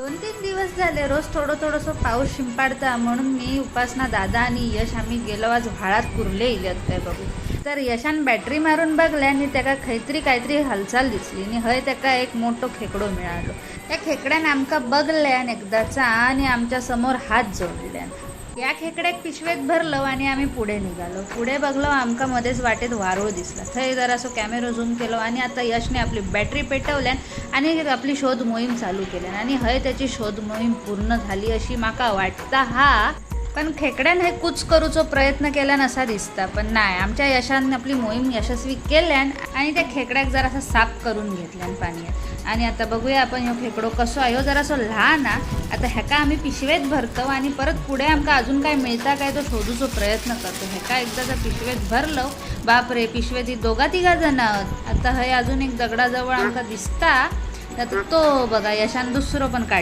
2-3 दिवस झाले रोज थोडंसं पाऊस शिंपाडता, म्हणून मी, उपासना, दादा आणि यश आम्ही गेलो आज व्हाळात कुर्ले इल्यात काय बघू. तर यशान बॅटरी मारून बघल्या आणि त्याका काहीतरी हालचाल दिसली आणि हय त्याका एक मोठो खेकडो मिळालो. त्या खेकड्यान आमका बघल्यान एकदाचा आणि आमच्या समोर हात जोडल्यान. या खेकड्याक पिशवेत भरलं आणि आम्ही पुढे निघालो. पुढे बघलो आमका मध्येच वाटेत वारूळ दिसला. थंय जरासो कॅमेरा झूम केलो आणि आता यशने आपली बॅटरी पेटवल्यान आणि आपली शोध मोहीम चालू केल्यान आणि हय त्याची शोध मोहीम पूर्ण झाली अशी माका वाटता हा. पण खेकड्यान हे कुच करूचो प्रयत्न केल्यान असा दिसता, पण नाही, आमच्या यशान आपली मोहीम यशस्वी केल्यान आणि त्या खेकड्याक जरासा साफ करून घेतल्यान पाण्यात. आणि आता बघूया आपण ह्यो खेकडो कसो आहे. ह्यो जरासो लहान हा. आता ह्याका आम्ही पिशवेत भरतो आणि परत पुढे आमका अजून काय मिळता काय तो शोधूचो प्रयत्न करतो. ह्याका एकदा जर पिशवेत भरलो, बापरे, पिशवेत 2-3 जण आहोत. आता हय अजून एक दगडाजवळ आमका दिसता, तर तो बघा यशान दुसरो पण काढला.